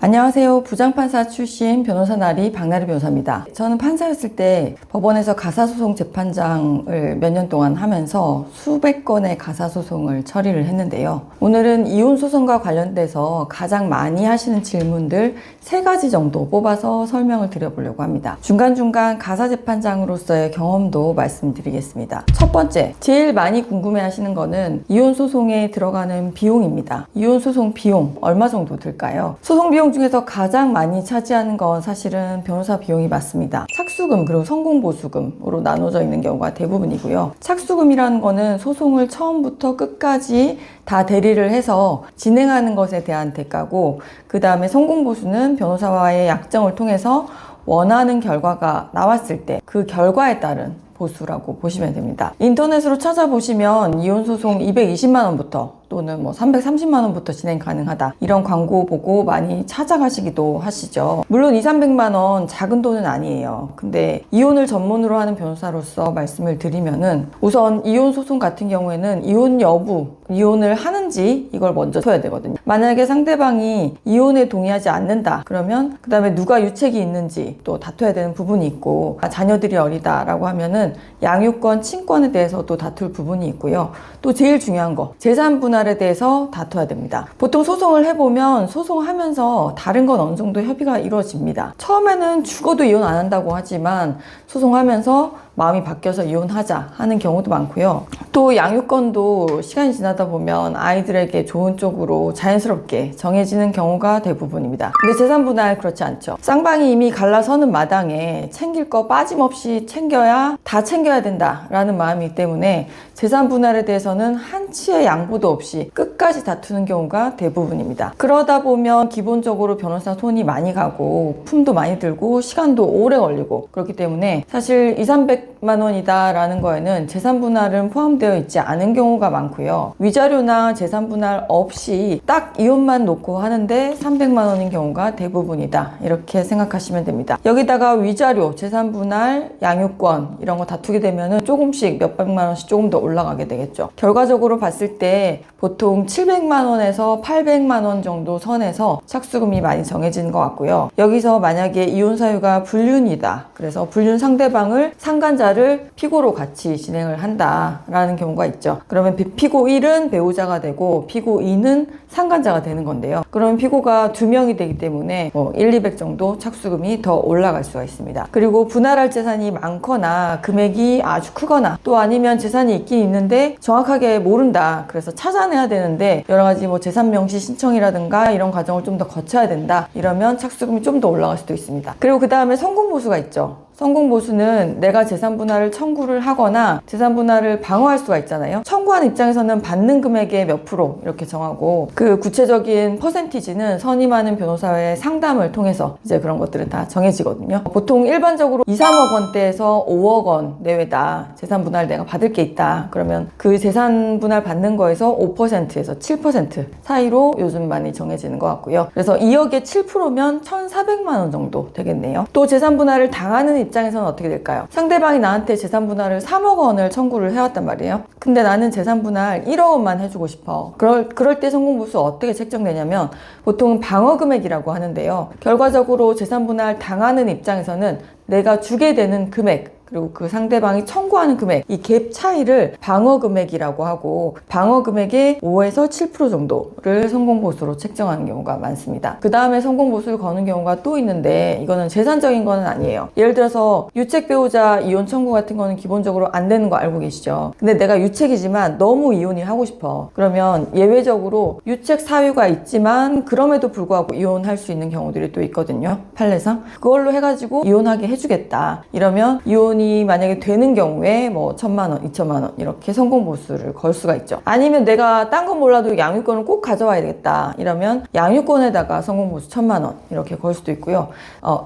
안녕하세요. 부장판사 출신 변호사 나리 박나리 변호사입니다. 저는 판사였을 때 법원에서 가사소송 재판장을 몇 년 동안 하면서 수백 건의 가사소송을 처리를 했는데요. 오늘은 이혼소송과 관련돼서 가장 많이 하시는 질문들 3가지 정도 뽑아서 설명을 드려보려고 합니다. 중간중간 가사재판장으로서의 경험도 말씀드리겠습니다. 첫 번째, 제일 많이 궁금해 하시는 거는 이혼소송에 들어가는 비용입니다. 이혼소송 비용 얼마 정도 들까요? 소송 비용 중에서 가장 많이 차지하는 건 사실은 변호사 비용이 맞습니다. 착수금 그리고 성공보수금으로 나눠져 있는 경우가 대부분이고요. 착수금이라는 거는 소송을 처음부터 끝까지 다 대리를 해서 진행하는 것에 대한 대가고, 그 다음에 성공보수는 변호사와의 약정을 통해서 원하는 결과가 나왔을 때 그 결과에 따른 보수라고 보시면 됩니다. 인터넷으로 찾아보시면 이혼소송 220만 원부터 또는 330만 원부터 진행 가능하다, 이런 광고 보고 많이 찾아가시기도 하시죠. 물론 200~300만 원 작은 돈은 아니에요. 근데 이혼을 전문으로 하는 변호사로서 말씀을 드리면은, 우선 이혼 소송 같은 경우에는 이혼 여부, 이혼을 하는지 이걸 먼저 쳐야 되거든요. 만약에 상대방이 이혼에 동의하지 않는다 그러면 그 다음에 누가 유책이 있는지 또 다퉈야 되는 부분이 있고, 자녀들이 어리다라고 하면은 양육권, 친권에 대해서도 다툴 부분이 있고요. 또 제일 중요한 거, 재산 분할에 대해서 다퉈야 됩니다. 보통 소송을 해보면 소송하면서 다른 건 어느 정도 협의가 이루어집니다. 처음에는 죽어도 이혼 안 한다고 하지만 소송하면서 마음이 바뀌어서 이혼하자 하는 경우도 많고요. 또 양육권도 시간이 지나다 보면 아이들에게 좋은 쪽으로 자연스럽게 정해지는 경우가 대부분입니다. 근데 재산 분할 그렇지 않죠. 쌍방이 이미 갈라서는 마당에 챙길 거 빠짐없이 챙겨야 다 챙겨야 된다라는 마음이기 때문에 재산 분할에 대해서는 한치의 양보도 없이 끝까지 다투는 경우가 대부분입니다. 그러다 보면 기본적으로 변호사 손이 많이 가고 품도 많이 들고 시간도 오래 걸리고, 그렇기 때문에 사실 200~300만 원이다 라는 거에는 재산 분할은 포함되어 있지 않은 경우가 많고요. 위자료나 재산 분할 없이 딱 이혼만 놓고 하는데 300만 원인 경우가 대부분이다, 이렇게 생각하시면 됩니다. 여기다가 위자료, 재산 분할, 양육권 이런 거 다투게 되면은 조금씩 몇백만 원씩 조금 더 올라가게 되겠죠. 결과적으로 봤을 때 보통 700만 원에서 800만 원 정도 선에서 착수금이 많이 정해지는 것 같고요. 여기서 만약에 이혼 사유가 불륜이다, 그래서 불륜 상대방을 상간자를 피고로 같이 진행을 한다라는 경우가 있죠. 그러면 피고 1은 배우자가 되고 피고 2는 상간자가 되는 건데요. 그러면 피고가 2명이 되기 때문에 100~200 정도 착수금이 더 올라갈 수가 있습니다. 그리고 분할할 재산이 많거나 금액이 아주 크거나, 또 아니면 재산이 있긴 있는데 정확하게 모른다, 그래서 찾아내야 되는데 여러 가지 재산 명시 신청이라든가 이런 과정을 좀 더 거쳐야 된다, 이러면 착수금이 좀 더 올라갈 수도 있습니다. 그리고 그 다음에 성공보수가 있죠. 성공보수는 내가 재산 분할을 청구를 하거나 재산 분할을 방어할 수가 있잖아요. 청구하는 입장에서는 받는 금액의 몇 프로 이렇게 정하고, 그 구체적인 퍼센티지는 선임하는 변호사의 상담을 통해서 이제 그런 것들은 다 정해지거든요. 보통 일반적으로 2~3억 원대에서 5억 원 내외다, 재산 분할 내가 받을 게 있다 그러면 그 재산 분할 받는 거에서 5%에서 7% 사이로 요즘 많이 정해지는 것 같고요. 그래서 2억에 7%면 1,400만 원 정도 되겠네요. 또 재산 분할을 당하는 입장에서는 어떻게 될까요? 상대방이 나한테 재산 분할을 3억 원을 청구를 해왔단 말이에요. 근데 나는 재산 분할 1억 원만 해주고 싶어. 그럴 때 성공보수 어떻게 책정되냐면 보통 방어 금액이라고 하는데요. 결과적으로 재산 분할 당하는 입장에서는 내가 주게 되는 금액, 그리고 그 상대방이 청구하는 금액, 이 갭 차이를 방어 금액이라고 하고, 방어 금액의 5에서 7% 정도를 성공보수로 책정하는 경우가 많습니다. 그 다음에 성공보수를 거는 경우가 또 있는데, 이거는 재산적인 거는 아니에요. 예를 들어서 유책 배우자 이혼 청구 같은 거는 기본적으로 안 되는 거 알고 계시죠? 근데 내가 유책이지만 너무 이혼이 하고 싶어. 그러면 예외적으로 유책 사유가 있지만 그럼에도 불구하고 이혼할 수 있는 경우들이 또 있거든요, 판례상. 그걸로 해가지고 이혼하게 해주겠다, 이러면 이혼이 만약에 되는 경우에 1,000만 원, 2,000만 원 이렇게 성공보수를 걸 수가 있죠. 아니면 내가 딴 건 몰라도 양육권을 꼭 가져와야 되겠다, 이러면 양육권에다가 성공보수 1,000만 원 이렇게 걸 수도 있고요.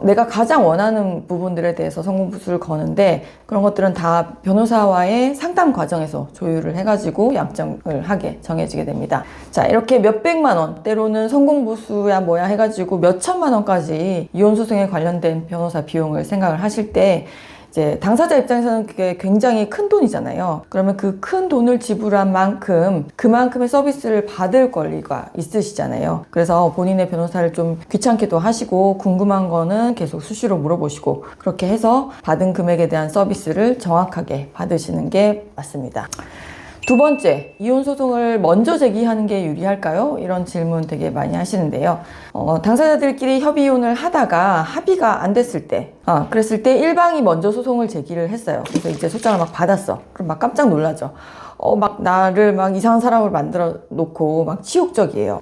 내가 가장 원하는 부분들에 대해서 성공보수를 거는데, 그런 것들은 다 변호사와의 상담 과정에서 조율을 해가지고 약정을 하게 정해지게 됩니다. 자, 이렇게 몇백만 원, 때로는 성공보수야 뭐야 해가지고 몇천만 원까지 이혼소송에 관련된 변호사 비용을 생각을 하실 때, 이제 당사자 입장에서는 그게 굉장히 큰 돈이잖아요. 그러면 그 큰 돈을 지불한 만큼 그만큼의 서비스를 받을 권리가 있으시잖아요. 그래서 본인의 변호사를 좀 귀찮게도 하시고 궁금한 거는 계속 수시로 물어보시고 그렇게 해서 받은 금액에 대한 서비스를 정확하게 받으시는 게 맞습니다. 두 번째, 이혼 소송을 먼저 제기하는 게 유리할까요? 이런 질문 되게 많이 하시는데요. 당사자들끼리 협의 이혼을 하다가 합의가 안 됐을 때, 그랬을 때 일방이 먼저 소송을 제기를 했어요. 그래서 이제 소장을 막 받았어. 그럼 막 깜짝 놀라죠. 막 나를 막 이상한 사람을 만들어 놓고 막 치욕적이에요.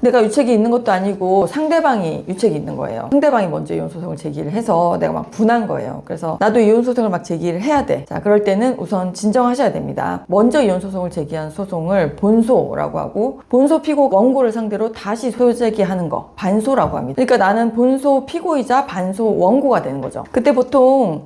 내가 유책이 있는 것도 아니고 상대방이 유책이 있는 거예요. 상대방이 먼저 이혼 소송을 제기를 해서 내가 막 분한 거예요. 그래서 나도 이혼 소송을 막 제기를 해야 돼. 자, 그럴 때는 우선 진정하셔야 됩니다. 먼저 이혼 소송을 제기한 소송을 본소라고 하고, 본소 피고 원고를 상대로 다시 소제기하는 거 반소라고 합니다. 그러니까 나는 본소 피고이자 반소 원고가 되는 거죠. 그때 보통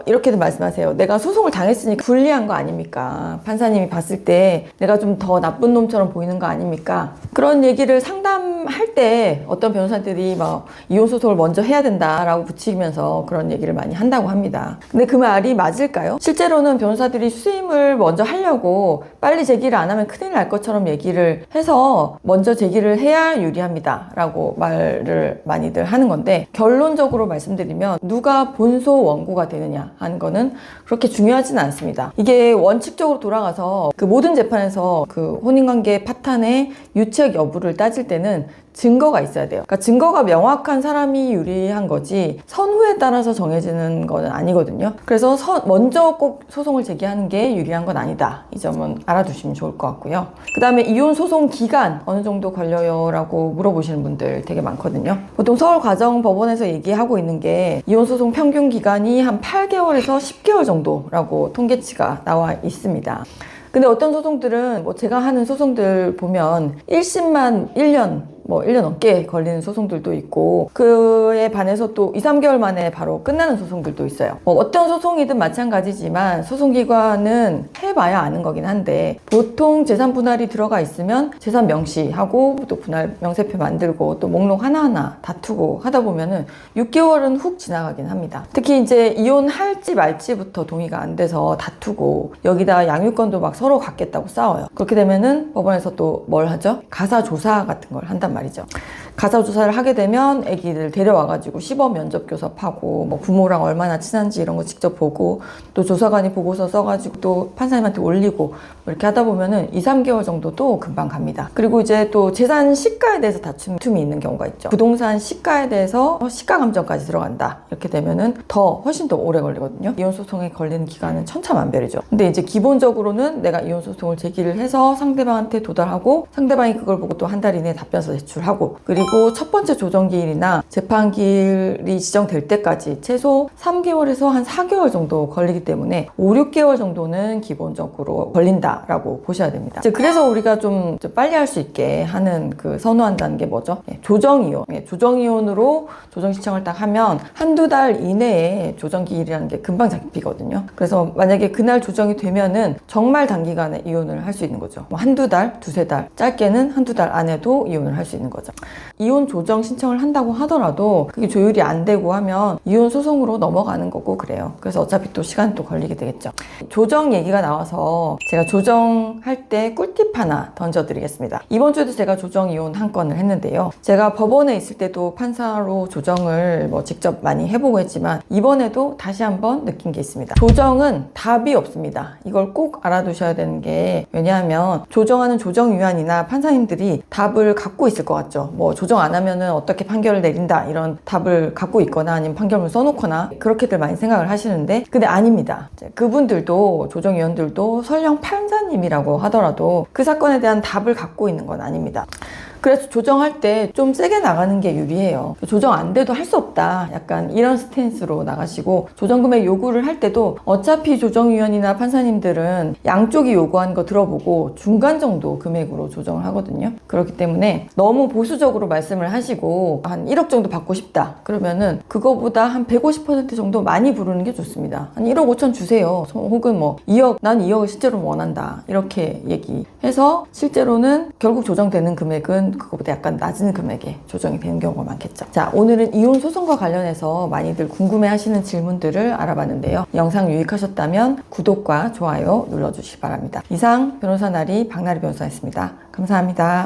이렇게도 말씀하세요. 내가 소송을 당했으니까 불리한 거 아닙니까? 판사님이 봤을 때 내가 좀 더 나쁜 놈처럼 보이는 거 아닙니까? 그런 얘기를 상담할 때 어떤 변호사들이 막 이혼 소송을 먼저 해야 된다라고 붙이면서 그런 얘기를 많이 한다고 합니다. 근데 그 말이 맞을까요? 실제로는 변호사들이 수임을 먼저 하려고 빨리 제기를 안 하면 큰일 날 것처럼 얘기를 해서 먼저 제기를 해야 유리합니다 라고 말을 많이들 하는 건데, 결론적으로 말씀드리면 누가 본소 원고가 되느냐 하는 거는 그렇게 중요하지는 않습니다. 이게 원칙적으로 돌아가서 그 모든 재판에서 그 혼인관계 파탄의 유책 여부를 따질 때는 증거가 있어야 돼요. 그러니까 증거가 명확한 사람이 유리한 거지 선후에 따라서 정해지는 건 아니거든요. 그래서 먼저 꼭 소송을 제기하는 게 유리한 건 아니다. 이 점은 알아두시면 좋을 것 같고요. 그 다음에 이혼 소송 기간 어느 정도 걸려요? 라고 물어보시는 분들 되게 많거든요. 보통 서울가정법원에서 얘기하고 있는 게 이혼 소송 평균 기간이 한 8개월에서 10개월 정도라고 통계치가 나와 있습니다. 근데 어떤 소송들은 제가 하는 소송들 보면 1심만 1년 1년 넘게 걸리는 소송들도 있고, 그에 반해서 또 2, 3개월 만에 바로 끝나는 소송들도 있어요. 어떤 소송이든 마찬가지지만 소송기관은 해봐야 아는 거긴 한데, 보통 재산 분할이 들어가 있으면 재산 명시하고 또 분할 명세표 만들고 또 목록 하나하나 다투고 하다 보면은 6개월은 훅 지나가긴 합니다. 특히 이제 이혼할지 말지부터 동의가 안 돼서 다투고 여기다 양육권도 막 서로 갖겠다고 싸워요. 그렇게 되면은 법원에서 또 뭘 하죠? 가사조사 같은 걸 한단 말이죠. 가사조사를 하게 되면 아기를 데려와가지고 시범 면접 교섭하고 부모랑 얼마나 친한지 이런 거 직접 보고, 또 조사관이 보고서 써가지고 또 판사님한테 올리고 이렇게 하다 보면은 2, 3개월 정도도 금방 갑니다. 그리고 이제 또 재산 시가에 대해서 다툼이 있는 경우가 있죠. 부동산 시가에 대해서 시가 감정까지 들어간다. 이렇게 되면은 훨씬 더 오래 걸리거든요. 이혼 소송에 걸리는 기간은 천차만별이죠. 근데 이제 기본적으로는 내가 이혼 소송을 제기를 해서 상대방한테 도달하고, 상대방이 그걸 보고 또 한 달 이내에 답변서 제출하고, 그리고 첫 번째 조정기일이나 재판기일이 지정될 때까지 최소 3개월에서 한 4개월 정도 걸리기 때문에 5, 6개월 정도는 기본적으로 걸린다라고 보셔야 됩니다. 그래서 우리가 좀 빨리 할 수 있게 하는 선호한다는 게 뭐죠? 조정이혼. 조정이혼으로 조정 신청을 딱 하면 한두 달 이내에 조정기일이라는 게 금방 잡히거든요. 그래서 만약에 그날 조정이 되면은 정말 단기간에 이혼을 할 수 있는 거죠. 한두 달, 두세 달, 짧게는 한두 달 안에도 이혼을 할 수 있는 거죠. 이혼 조정 신청을 한다고 하더라도 그게 조율이 안 되고 하면 이혼 소송으로 넘어가는 거고 그래요. 그래서 어차피 또 시간이 또 걸리게 되겠죠. 조정 얘기가 나와서 제가 조정할 때 꿀팁 하나 던져드리겠습니다. 이번 주에도 제가 조정 이혼 한 건을 했는데요. 제가 법원에 있을 때도 판사로 조정을 직접 많이 해보고 했지만 이번에도 다시 한번 느낀 게 있습니다. 조정은 답이 없습니다. 이걸 꼭 알아두셔야 되는 게, 왜냐하면 조정하는 조정위원이나 판사님들이 답을 갖고 있을 것 같죠. 조정 안 하면은 어떻게 판결을 내린다 이런 답을 갖고 있거나 아니면 판결문 써놓거나 그렇게들 많이 생각을 하시는데, 근데 아닙니다. 그분들도, 조정위원들도 설령 판사님이라고 하더라도 그 사건에 대한 답을 갖고 있는 건 아닙니다. 그래서 조정할 때 좀 세게 나가는 게 유리해요. 조정 안 돼도 할 수 없다, 약간 이런 스탠스로 나가시고, 조정금액 요구를 할 때도 어차피 조정위원이나 판사님들은 양쪽이 요구한 거 들어보고 중간 정도 금액으로 조정을 하거든요. 그렇기 때문에 너무 보수적으로 말씀을 하시고 한 1억 정도 받고 싶다 그러면은 그거보다 한 150% 정도 많이 부르는 게 좋습니다. 한 1억 5천 주세요. 혹은 2억, 난 2억을 실제로 원한다, 이렇게 얘기해서 실제로는 결국 조정되는 금액은 하면 그거보다 약간 낮은 금액에 조정이 되는 경우가 많겠죠. 자, 오늘은 이혼 소송과 관련해서 많이들 궁금해 하시는 질문들을 알아봤는데요. 영상 유익하셨다면 구독과 좋아요 눌러주시기 바랍니다. 이상 변호사 나리 박나리 변호사였습니다. 감사합니다.